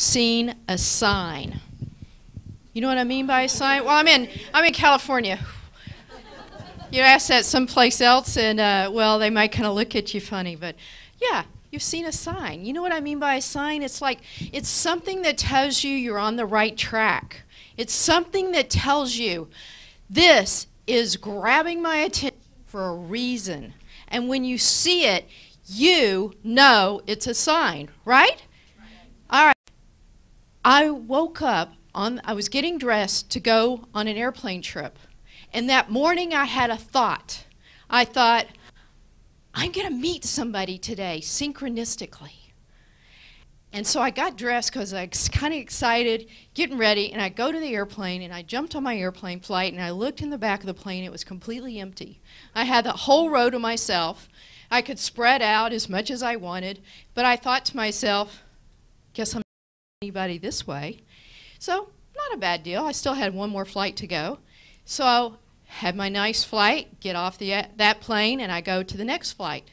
seen a sign? You know what I mean by a sign? Well, I'm in California. You ask that someplace else, and well, they might kind of look at you funny, but yeah, you've seen a sign. You know what I mean by a sign? It's like, it's something that tells you you're on the right track. It's something that tells you this is grabbing my attention for a reason. And when you see it, you know it's a sign, right? All right. I woke up, I was getting dressed to go on an airplane trip. And that morning I had a thought. I thought, I'm going to meet somebody today, synchronistically. And so I got dressed because I was kind of excited, getting ready, and I go to the airplane, and I jumped on my airplane flight, and I looked in the back of the plane. It was completely empty. I had the whole row to myself. I could spread out as much as I wanted, but I thought to myself, guess I'm not anybody this way. So not a bad deal. I still had one more flight to go. So I had my nice flight, get off that plane, and I go to the next flight.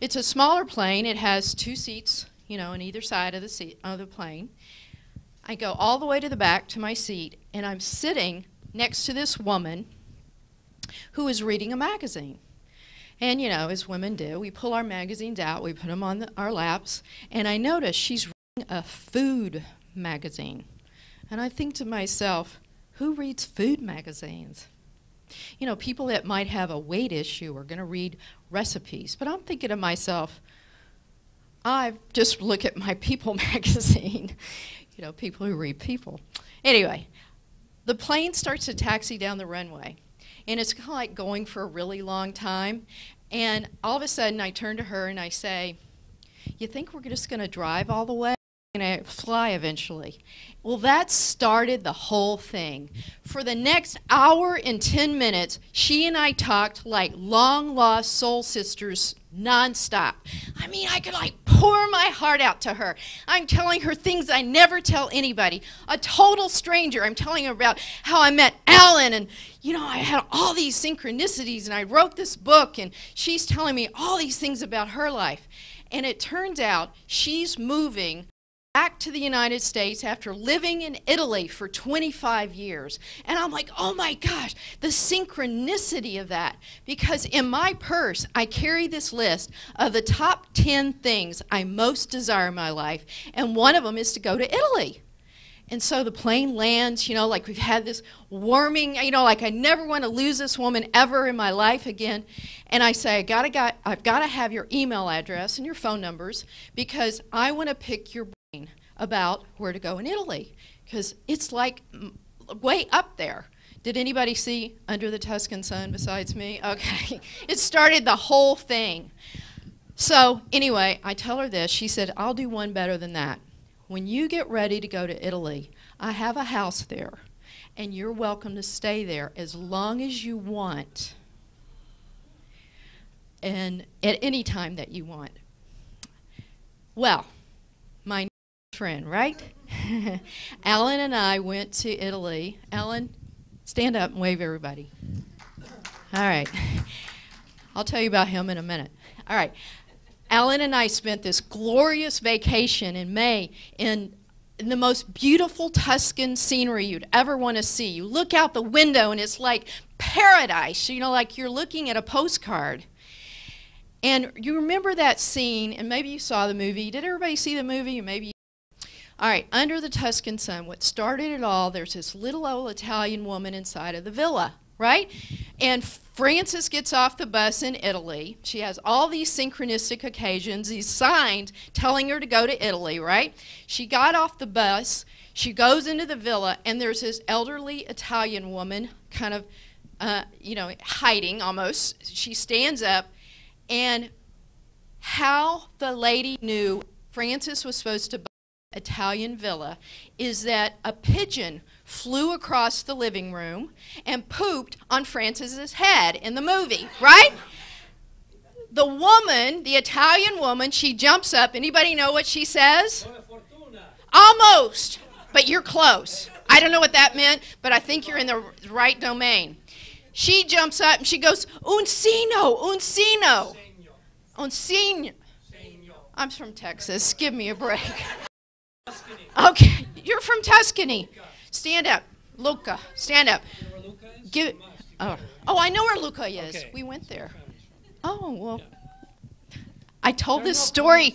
It's a smaller plane. It has 2 seats, you know, on either side of the plane. I go all the way to the back to my seat, and I'm sitting next to this woman who is reading a magazine. And, you know, as women do, we pull our magazines out, we put them on our laps, and I notice she's reading a food magazine. And I think to myself, who reads food magazines? You know, people that might have a weight issue are going to read recipes. But I'm thinking to myself, I just look at my People magazine. You know, people who read People. Anyway, the plane starts to taxi down the runway. And it's kind of like going for a really long time. And all of a sudden, I turn to her and I say, you think we're just going to drive all the way? And fly eventually. Well, that started the whole thing. For the next hour and 10 minutes, she and I talked like long-lost soul sisters nonstop. I mean, I could like pour my heart out to her. I'm telling her things I never tell anybody. A total stranger, I'm telling her about how I met Alan, and you know, I had all these synchronicities, and I wrote this book, and she's telling me all these things about her life. And it turns out she's moving back to the United States after living in Italy for 25 years. And I'm like, oh my gosh, the synchronicity of that. Because in my purse, I carry this list of the top 10 things I most desire in my life. And one of them is to go to Italy. And so the plane lands, you know, like we've had this warming, you know, like I never want to lose this woman ever in my life again. And I say, I've got to have your email address and your phone numbers because I want to pick your brain about where to go in Italy, because it's like way up there. Did anybody see Under the Tuscan Sun besides me? Okay. It started the whole thing. So anyway, I tell her this. She said, I'll do one better than that. When you get ready to go to Italy, I have a house there, and you're welcome to stay there as long as you want, and at any time that you want. Well, my friend, right? Alan and I went to Italy. Alan, stand up and wave everybody. All right. I'll tell you about him in a minute. All right. Alan and I spent this glorious vacation in May in the most beautiful Tuscan scenery you'd ever want to see. You look out the window and it's like paradise, you know, like you're looking at a postcard. And you remember that scene, and maybe you saw the movie. Did everybody see the movie? Maybe. All right, Under the Tuscan Sun, what started it all, there's this little old Italian woman inside of the villa, right? And Frances gets off the bus in Italy. She has all these synchronistic occasions, these signs telling her to go to Italy, right? She got off the bus, she goes into the villa, and there's this elderly Italian woman kind of, you know, hiding almost. She stands up, and how the lady knew Frances was supposed to buy an Italian villa is that a pigeon flew across the living room and pooped on Frances's head in the movie, right? The woman, the Italian woman, she jumps up. Anybody know what she says? Almost, but you're close. I don't know what that meant, but I think you're in the right domain. She jumps up and she goes, uncino, uncino. Uncino. I'm from Texas. Give me a break. Tuscany. Stand up. Luca, stand up. You know where Luca is? Give, oh, I know where Luca is. Okay. We went there. Oh, well. Yeah. I told this story.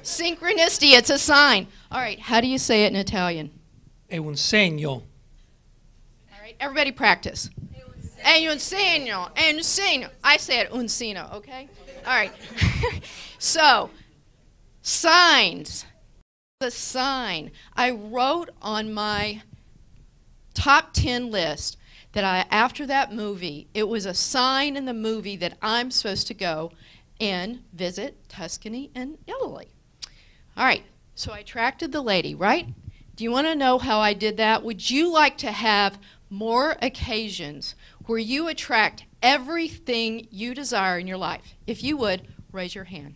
Synchronicity, it's a sign. All right, how do you say it in Italian? È un segno. All right, everybody practice. È un segno, è un segno. I say it un segno, okay? All right. So, signs. The sign. I wrote on my top 10 list that after that movie, it was a sign in the movie that I'm supposed to go and visit Tuscany and Italy. All right, so I attracted the lady, right? Do you want to know how I did that? Would you like to have more occasions where you attract everything you desire in your life? If you would, raise your hand.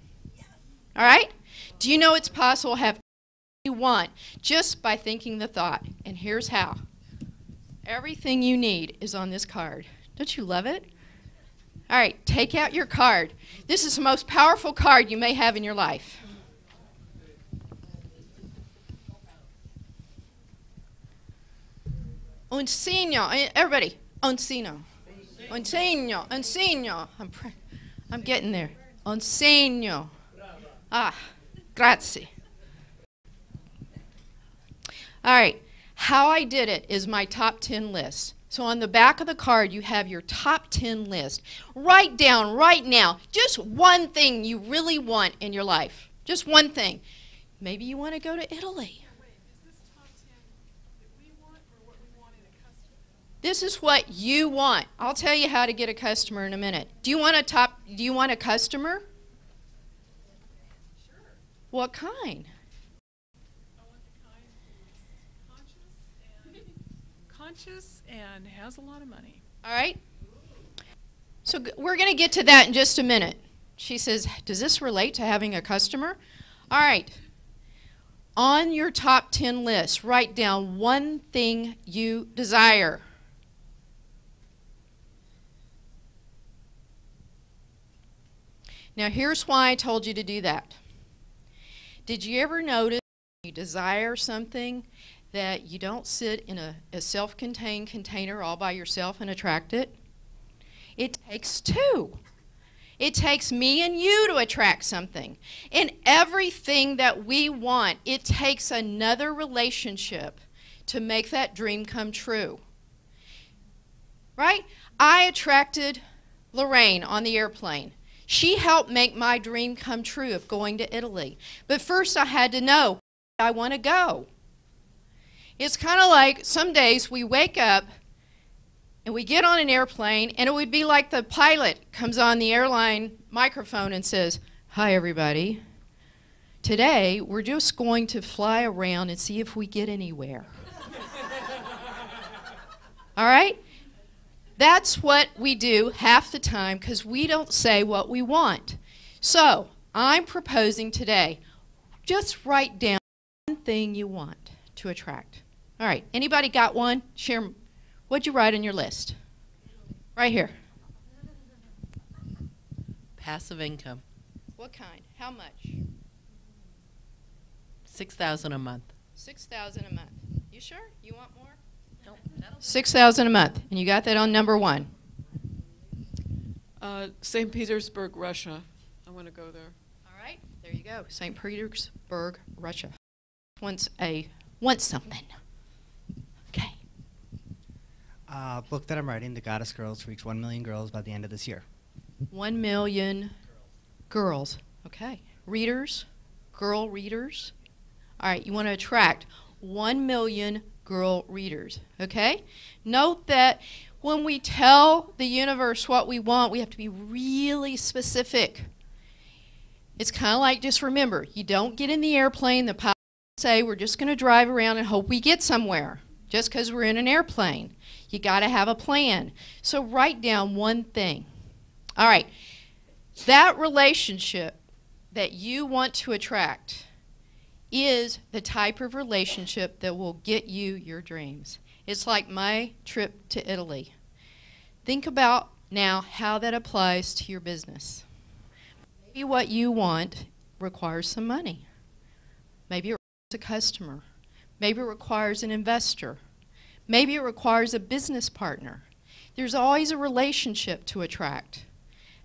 All right? Do you know it's possible to have everything you want just by thinking the thought? And here's how. Everything you need is on this card. Don't you love it? All right, take out your card. This is the most powerful card you may have in your life. Un segno. Everybody, un segno. Un segno, un segno. I'm getting there. Un segno. Ah, grazie. All right. How I did it is my top 10 list. So on the back of the card, you have your top 10 list. Write down right now just one thing you really want in your life. Just one thing. Maybe you want to go to Italy. Wait, is this top 10 that we want or what we want in a customer? This is what you want. I'll tell you how to get a customer in a minute. Do you want a customer? Sure. What kind? Conscious and has a lot of money. All right. So we're going to get to that in just a minute. She says, does this relate to having a customer? All right. On your top 10 list, write down one thing you desire. Now here's why I told you to do that. Did you ever notice you desire something that you don't sit in a self-contained container all by yourself and attract it? It takes two. It takes me and you to attract something. In everything that we want, it takes another relationship to make that dream come true. Right? I attracted Lorraine on the airplane. She helped make my dream come true of going to Italy. But first I had to know I want to go. It's kind of like some days we wake up and we get on an airplane and it would be like the pilot comes on the airline microphone and says, "Hi everybody. Today we're just going to fly around and see if we get anywhere." All right? That's what we do half the time because we don't say what we want. So I'm proposing today, just write down one thing you want to attract. All right, anybody got one? Share. What'd you write on your list? Right here. Passive income. What kind? How much? $6,000 a month. $6,000 a month. You sure? You want more? Nope. $6,000 a month, and you got that on number one. St. Petersburg, Russia. I want to go there. All right, there you go. St. Petersburg, Russia. Wants something. Okay. Book that I'm writing, The Goddess Girls, to reach 1 million girls by the end of this year. 1 million girls. Okay. Readers, girl readers. All right, you want to attract 1 million girl readers. Okay? Note that when we tell the universe what we want, we have to be really specific. It's kind of like, just remember, you don't get in the airplane, the pilot say we're just going to drive around and hope we get somewhere just because we're in an airplane. You got to have a plan. So write down one thing. All right. That relationship that you want to attract is the type of relationship that will get you your dreams. It's like my trip to Italy. Think about now how that applies to your business. Maybe what you want requires some money. Maybe it requires a customer. Maybe it requires an investor. Maybe it requires a business partner. There's always a relationship to attract.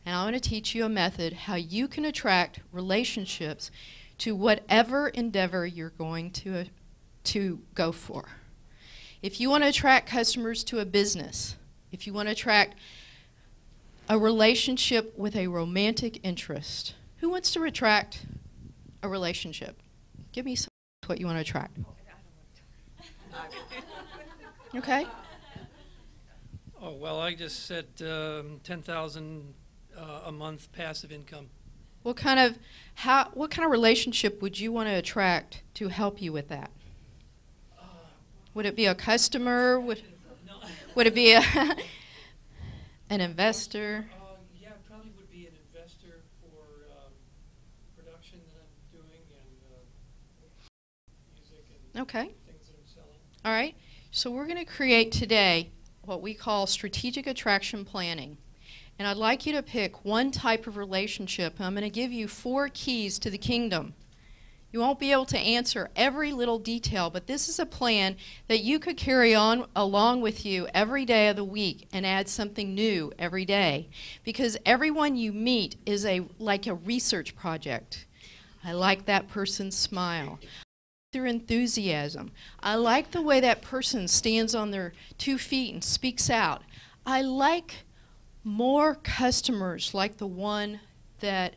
And I want to teach you a method how you can attract relationships to whatever endeavor you're going to go for. If you want to attract customers to a business, if you want to attract a relationship with a romantic interest, who wants to attract a relationship? Give me some what you want to attract. Okay? Oh, well, I just said 10,000 a month passive income. What kind of relationship would you want to attract to help you with that? Would it be a customer? Would it be an investor? Yeah, it probably would be an investor for production that I'm doing and music and Okay. things that I'm selling. All right. So we're going to create today what we call strategic attraction planning. And I'd like you to pick one type of relationship. I'm going to give you 4 keys to the kingdom. You won't be able to answer every little detail, but this is a plan that you could carry on along with you every day of the week and add something new every day. Because everyone you meet is like a research project. I like that person's smile. Their enthusiasm. I like the way that person stands on their 2 feet and speaks out. I like more customers like the one that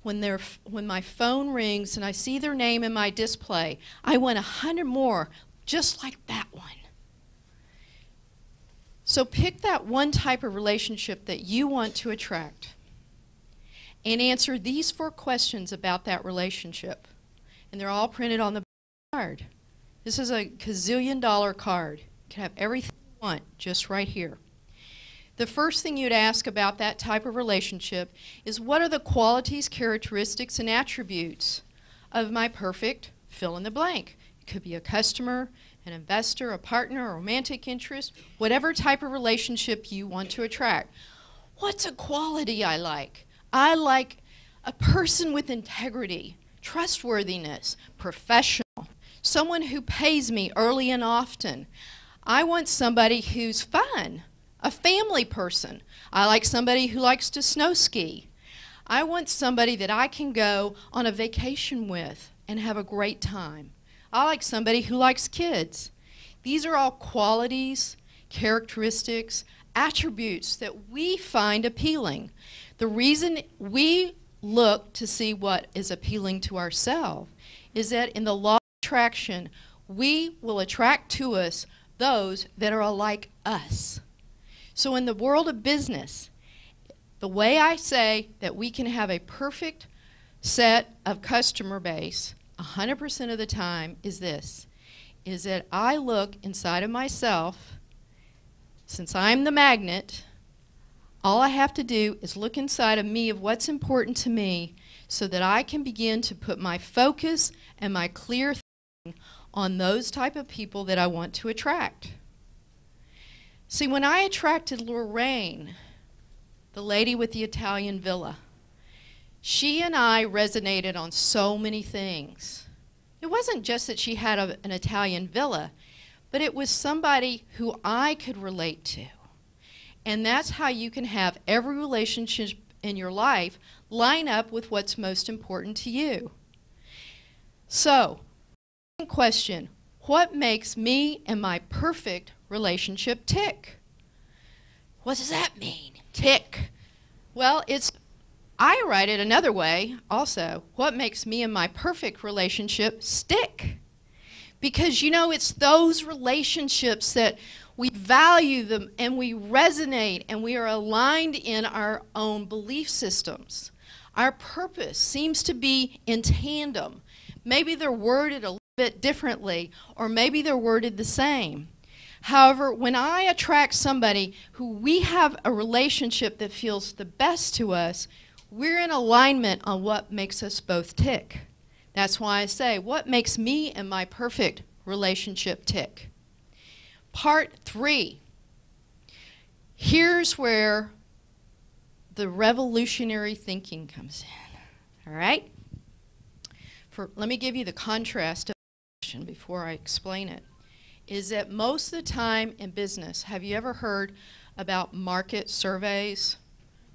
when my phone rings and I see their name in my display, I want 100 more just like that one. So pick that one type of relationship that you want to attract and answer these 4 questions about that relationship. And they're all printed on the card. This is a gazillion-dollar card. You can have everything you want just right here. The first thing you'd ask about that type of relationship is, what are the qualities, characteristics, and attributes of my perfect fill in the blank? It could be a customer, an investor, a partner, a romantic interest, whatever type of relationship you want to attract. What's a quality I like? I like a person with integrity, trustworthiness, professional, someone who pays me early and often. I want somebody who's fun. A family person. I like somebody who likes to snow ski. I want somebody that I can go on a vacation with and have a great time. I like somebody who likes kids. These are all qualities, characteristics, attributes that we find appealing. The reason we look to see what is appealing to ourselves is that in the law of attraction, we will attract to us those that are like us. So in the world of business, the way I say that we can have a perfect set of customer base 100% of the time is this, is that I look inside of myself. Since I'm the magnet, all I have to do is look inside of me of what's important to me so that I can begin to put my focus and my clear thinking on those type of people that I want to attract. See, when I attracted Lorraine, the lady with the Italian villa, she and I resonated on so many things. It wasn't just that she had an Italian villa, but it was somebody who I could relate to. And that's how you can have every relationship in your life line up with what's most important to you. So, question, what makes me and my perfect relationship tick? What does that mean, tick? Well, I write it another way also. What makes me and my perfect relationship stick? Because, you know, it's those relationships that we value them and we resonate and we are aligned in our own belief systems. Our purpose seems to be in tandem. Maybe they're worded a little bit differently, or maybe they're worded the same. However, when I attract somebody who we have a relationship that feels the best to us, we're in alignment on what makes us both tick. That's why I say, what makes me and my perfect relationship tick? Part 3. Here's where the revolutionary thinking comes in. All right? Let me give you the contrast of before I explain it, is that most of the time in business, have you ever heard about market surveys,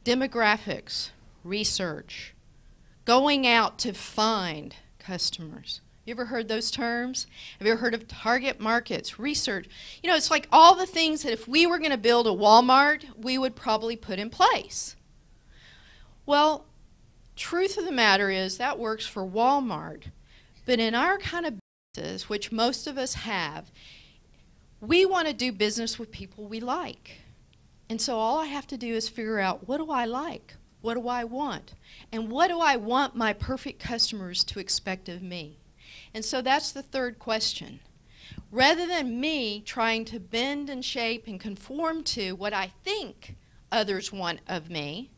demographics, research, going out to find customers? You ever heard those terms? Have you ever heard of target markets, research? You know, it's like all the things that if we were going to build a Walmart, we would probably put in place. Well, truth of the matter is that works for Walmart, but in our kind of business, which most of us have, we want to do business with people we like. And so all I have to do is figure out, what do I like? What do I want? And what do I want my perfect customers to expect of me? And so that's the third question. Rather than me trying to bend and shape and conform to what I think others want of me,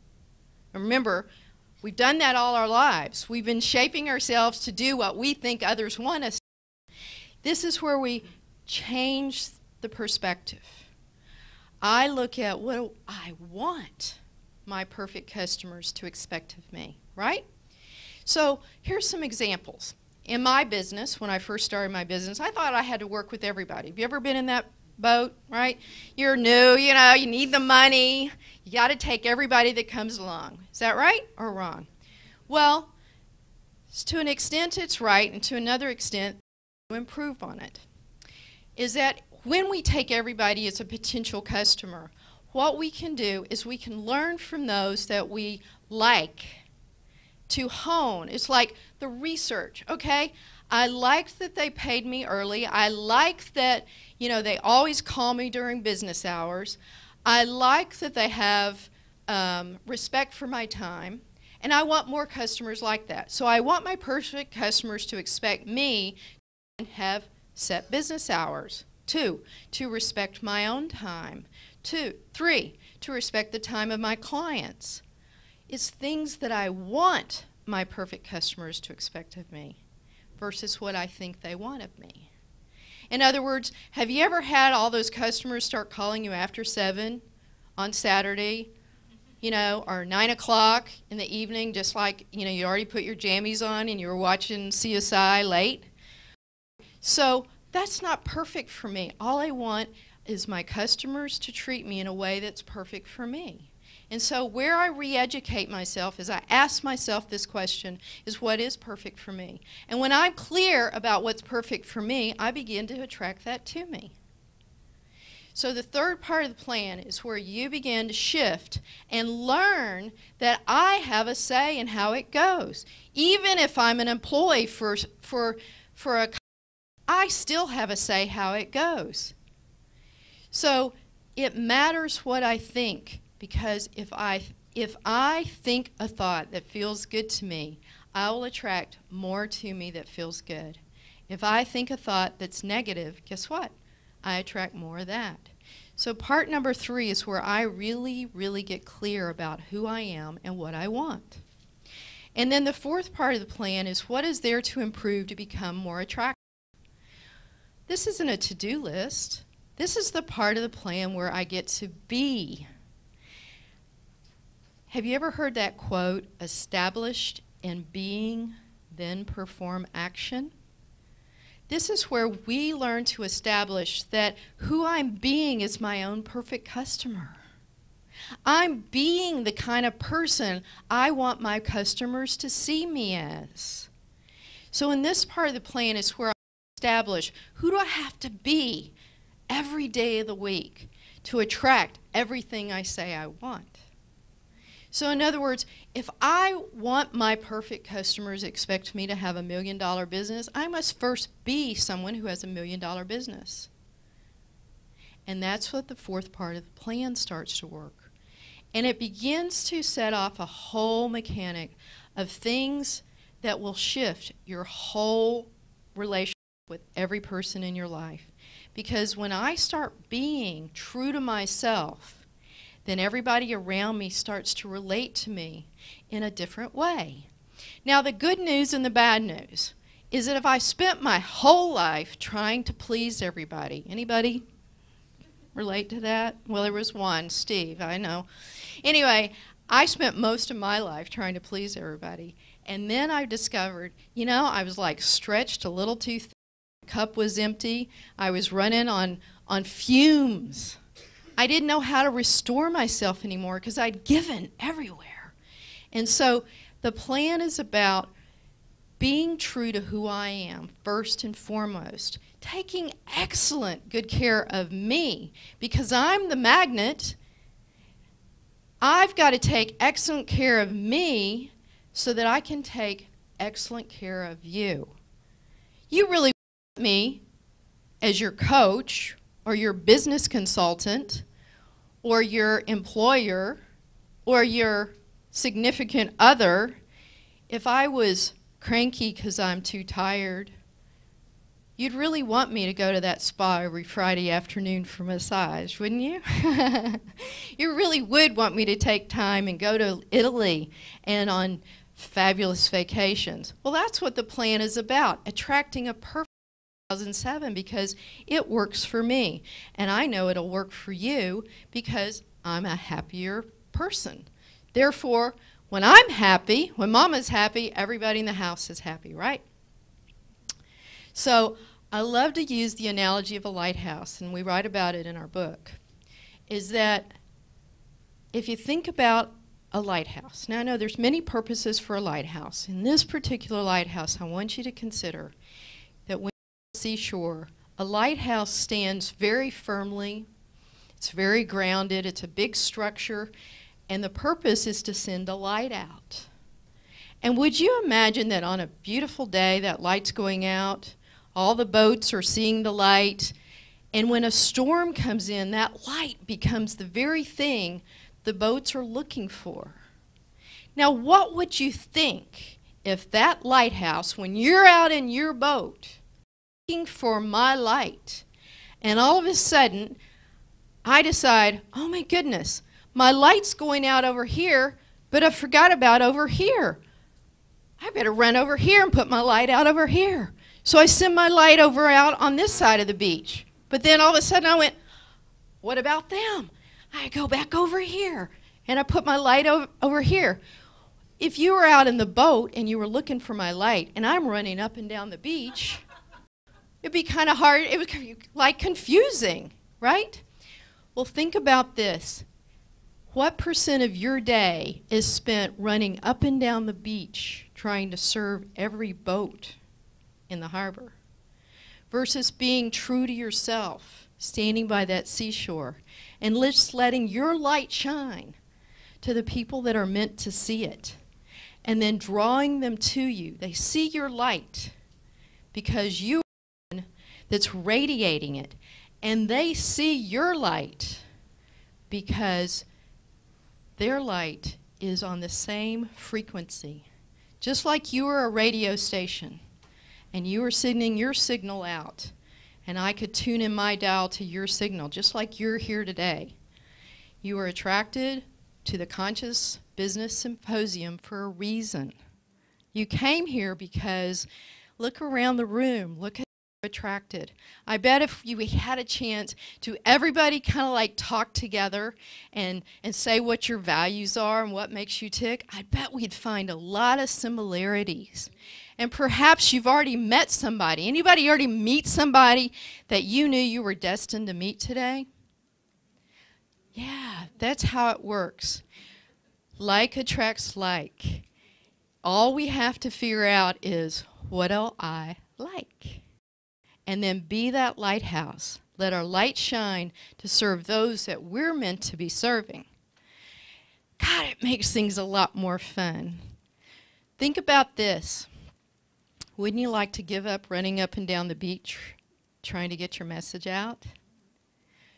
remember, we've done that all our lives. We've been shaping ourselves to do what we think others want us to do. This is where we change the perspective. I look at what do I want my perfect customers to expect of me, right? So here's some examples. In my business, when I first started my business, I thought I had to work with everybody. Have you ever been in that boat, right? You're new, you know, you need the money. You got to take everybody that comes along. Is that right or wrong? Well, to an extent it's right, and to another extent, to improve on it, is that when we take everybody as a potential customer, what we can do is we can learn from those that we like to hone. It's like the research, okay? I liked that they paid me early. I like that, you know, they always call me during business hours. I like that they have respect for my time. And I want more customers like that. So I want my perfect customers to expect me to have set business hours. 2, to respect my own time. 3, to respect the time of my clients. It's things that I want my perfect customers to expect of me versus what I think they want of me. In other words, have you ever had all those customers start calling you after 7 on Saturday, you know, or 9 o'clock in the evening, just like, you know, you already put your jammies on and you were watching CSI late? So that's not perfect for me. All I want is my customers to treat me in a way that's perfect for me. And so where I re-educate myself is I ask myself this question, is what is perfect for me? And when I'm clear about what's perfect for me, I begin to attract that to me. So the third part of the plan is where you begin to shift and learn that I have a say in how it goes. Even if I'm an employee for a I still have a say how it goes. So it matters what I think, because if I think a thought that feels good to me, I will attract more to me that feels good. If I think a thought that's negative, guess what? I attract more of that. So part number 3 is where I really, really get clear about who I am and what I want. And then the fourth part of the plan is what is there to improve to become more attractive. This isn't a to-do list. This is the part of the plan where I get to be. Have you ever heard that quote, established in being, then perform action? This is where we learn to establish that who I'm being is my own perfect customer. I'm being the kind of person I want my customers to see me as. So in this part of the plan is where I establish who do I have to be every day of the week to attract everything I say I want. So in other words, if I want my perfect customers to expect me to have $1 million business, I must first be someone who has $1 million business. And that's what the fourth part of the plan starts to work. And it begins to set off a whole mechanic of things that will shift your whole relationship with every person in your life. Because when I start being true to myself, then everybody around me starts to relate to me in a different way. Now, the good news and the bad news is that if I spent my whole life trying to please everybody, anybody relate to that? Well, there was one, Steve, I know. Anyway, I spent most of my life trying to please everybody. And then I discovered, you know, I was like stretched a little too thin. Cup was empty. I was running on fumes. I didn't know how to restore myself anymore because I'd given everywhere. And so the plan is about being true to who I am, first and foremost, taking excellent good care of me because I'm the magnet. I've got to take excellent care of me so that I can take excellent care of you. You really want me as your coach or your business consultant or your employer or your significant other if I was cranky because I'm too tired. You'd really want me to go to that spa every Friday afternoon for massage, wouldn't you? You really would want me to take time and go to Italy and on fabulous vacations. Well, that's what the plan is about, attracting a perfect 2007 because it works for me. And I know it'll work for you because I'm a happier person. Therefore, when I'm happy, when Mama's happy, everybody in the house is happy, right? So I love to use the analogy of a lighthouse, and we write about it in our book, is that if you think about a lighthouse, now I know there's many purposes for a lighthouse. In this particular lighthouse, I want you to consider that when you're on the seashore, a lighthouse stands very firmly, it's very grounded, it's a big structure, and the purpose is to send a light out. And would you imagine that on a beautiful day, that light's going out, all the boats are seeing the light, and when a storm comes in, that light becomes the very thing the boats are looking for. Now, what would you think if that lighthouse, when you're out in your boat looking for my light, and all of a sudden, I decide, oh my goodness, my light's going out over here, but I forgot about over here. I better run over here and put my light out over here. So I send my light over out on this side of the beach. But then all of a sudden I went, what about them? I go back over here and I put my light over here. If you were out in the boat and you were looking for my light and I'm running up and down the beach, it'd be kind of hard. It was like confusing, right? Well, think about this. What percent of your day is spent running up and down the beach trying to serve every boat in the harbor versus being true to yourself, standing by that seashore and just letting your light shine to the people that are meant to see it and then drawing them to you. They see your light because you are the one that's radiating it, and they see your light because their light is on the same frequency. Just like you are a radio station and you are sending your signal out, and I could tune in my dial to your signal, just like you're here today. You are attracted to the Conscious Business Symposium for a reason. You came here because look around the room, look at attracted. I bet if you had a chance to everybody kind of like talk together and say what your values are and what makes you tick, I bet we'd find a lot of similarities. And perhaps you've already met somebody. Anybody already meet somebody that you knew you were destined to meet today? Yeah, that's how it works. Like attracts like. All we have to figure out is, what do I like? And then be that lighthouse. Let our light shine to serve those that we're meant to be serving. God, it makes things a lot more fun. Think about this. Wouldn't you like to give up running up and down the beach trying to get your message out?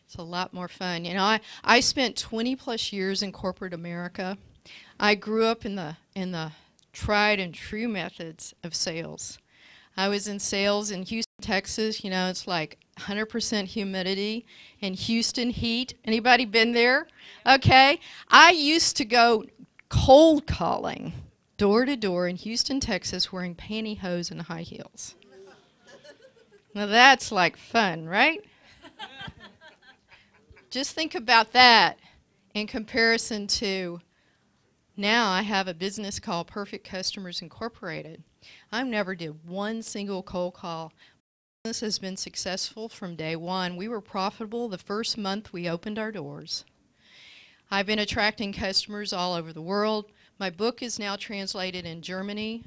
It's a lot more fun. You know, I spent 20 plus years in corporate America. I grew up in the tried and true methods of sales. I was in sales in Houston, Texas. You know, it's like 100% humidity and Houston heat. Anybody been there? Okay. I used to go cold calling door to door in Houston, Texas, wearing pantyhose and high heels. Now that's like fun, right? Just think about that in comparison to now I have a business called Perfect Customers Incorporated. I never did one single cold call. business has been successful from day one. We were profitable the first month we opened our doors. I've been attracting customers all over the world. My book is now translated in Germany,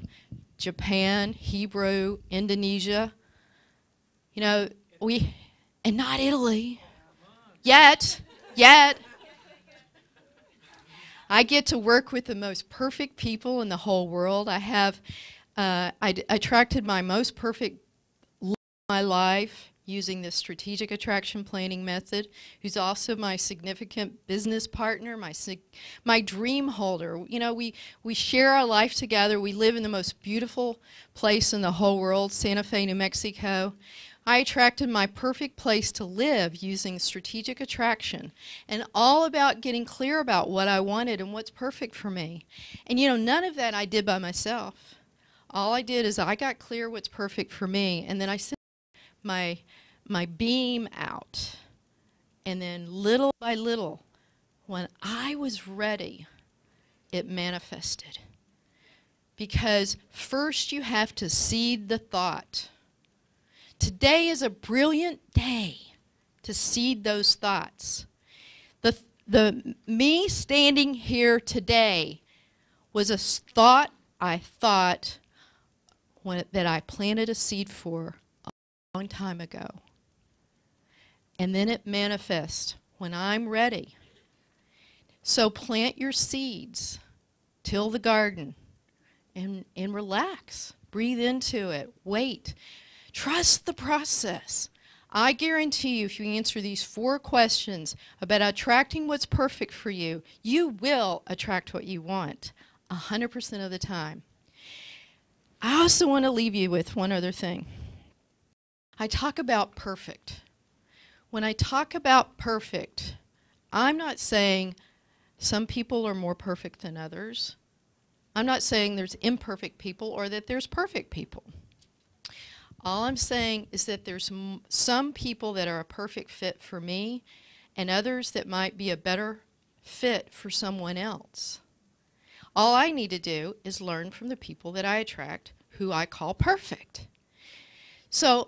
Japan, Hebrew, Indonesia. You know, and not Italy. Yet. I get to work with the most perfect people in the whole world. I attracted my most perfect love of my life using the strategic attraction planning method, who's also my significant business partner, my dream holder. You know, we share our life together. We live in the most beautiful place in the whole world, Santa Fe, New Mexico. I attracted my perfect place to live using strategic attraction, and all about getting clear about what I wanted and what's perfect for me. And you know, none of that I did by myself. All I did is I got clear what's perfect for me, and then I sent my beam out. And then little by little, when I was ready, it manifested. Because first you have to seed the thought. Today is a brilliant day to seed those thoughts. The me standing here today was a thought I thought that I planted a seed for a long time ago. And then it manifests when I'm ready. So plant your seeds, till the garden, and relax. Breathe into it. Wait. Trust the process. I guarantee you, if you answer these 4 questions about attracting what's perfect for you, you will attract what you want 100% of the time. I also want to leave you with one other thing. I talk about perfect. When I talk about perfect, I'm not saying some people are more perfect than others. I'm not saying there's imperfect people or that there's perfect people. All I'm saying is that there's some people that are a perfect fit for me and others that might be a better fit for someone else. All I need to do is learn from the people that I attract, who I call perfect. So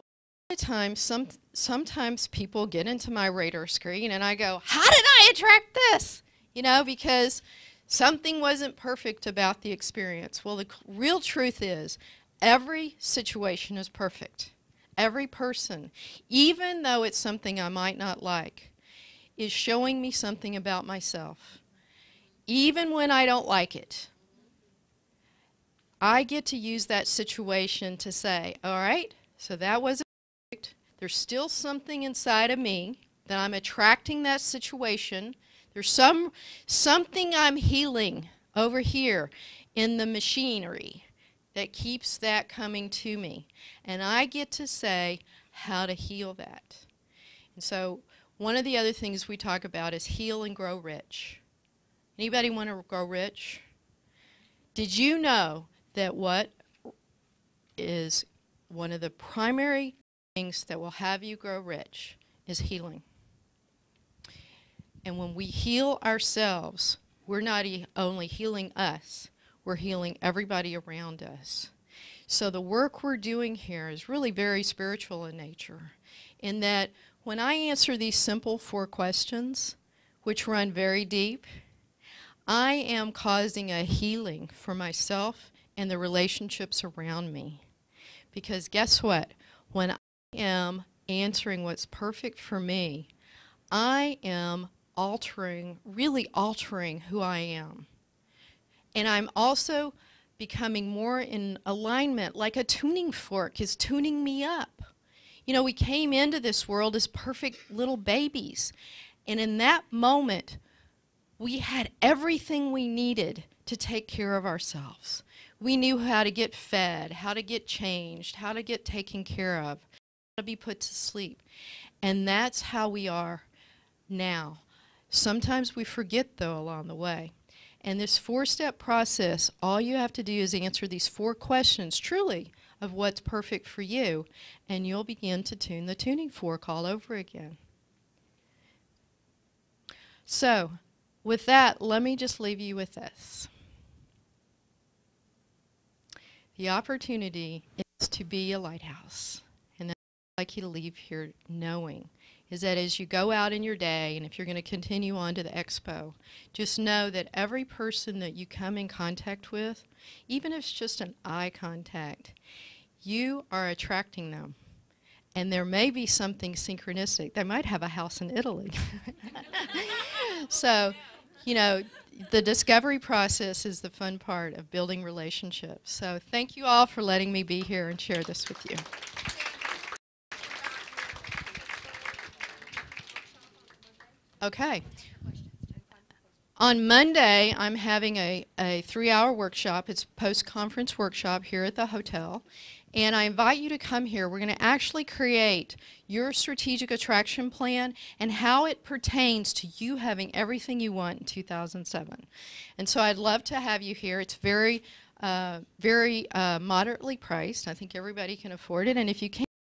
sometimes people get into my radar screen and I go, how did I attract this? You know, because something wasn't perfect about the experience. Well, the real truth is, every situation is perfect. Every person, even though it's something I might not like, is showing me something about myself. Even when I don't like it, I get to use that situation to say, all right, so that wasn't perfect. There's still something inside of me that I'm attracting that situation. There's something I'm healing over here in the machinery that keeps that coming to me. And I get to say how to heal that. And so one of the other things we talk about is heal and grow rich. Anybody want to grow rich? Did you know that what is one of the primary things that will have you grow rich is healing? And when we heal ourselves, we're not only healing us, we're healing everybody around us. So the work we're doing here is really very spiritual in nature, in that when I answer these simple 4 questions, which run very deep, I am causing a healing for myself and the relationships around me. Because guess what? When I am answering what's perfect for me, I am really altering who I am. And I'm also becoming more in alignment, like a tuning fork is tuning me up. You know, we came into this world as perfect little babies. And in that moment, we had everything we needed to take care of ourselves. We knew how to get fed, how to get changed, how to get taken care of, how to be put to sleep. And that's how we are now. Sometimes we forget, though, along the way. And this 4-step process, all you have to do is answer these 4 questions, truly, of what's perfect for you, and you'll begin to tune the tuning fork all over again. So, with that, let me just leave you with this. The opportunity is to be a lighthouse. And that like you to leave here knowing is that as you go out in your day, and if you're going to continue on to the expo, just know that every person that you come in contact with, even if it's just an eye contact, you are attracting them. And there may be something synchronistic. They might have a house in Italy. So, you know, the discovery process is the fun part of building relationships. So thank you all for letting me be here and share this with you. Okay. On Monday, I'm having a 3-hour workshop. It's a post-conference workshop here at the hotel. And I invite you to come here. We're going to actually create your strategic attraction plan and how it pertains to you having everything you want in 2007. And so I'd love to have you here. It's very moderately priced. I think everybody can afford it. And if you can't,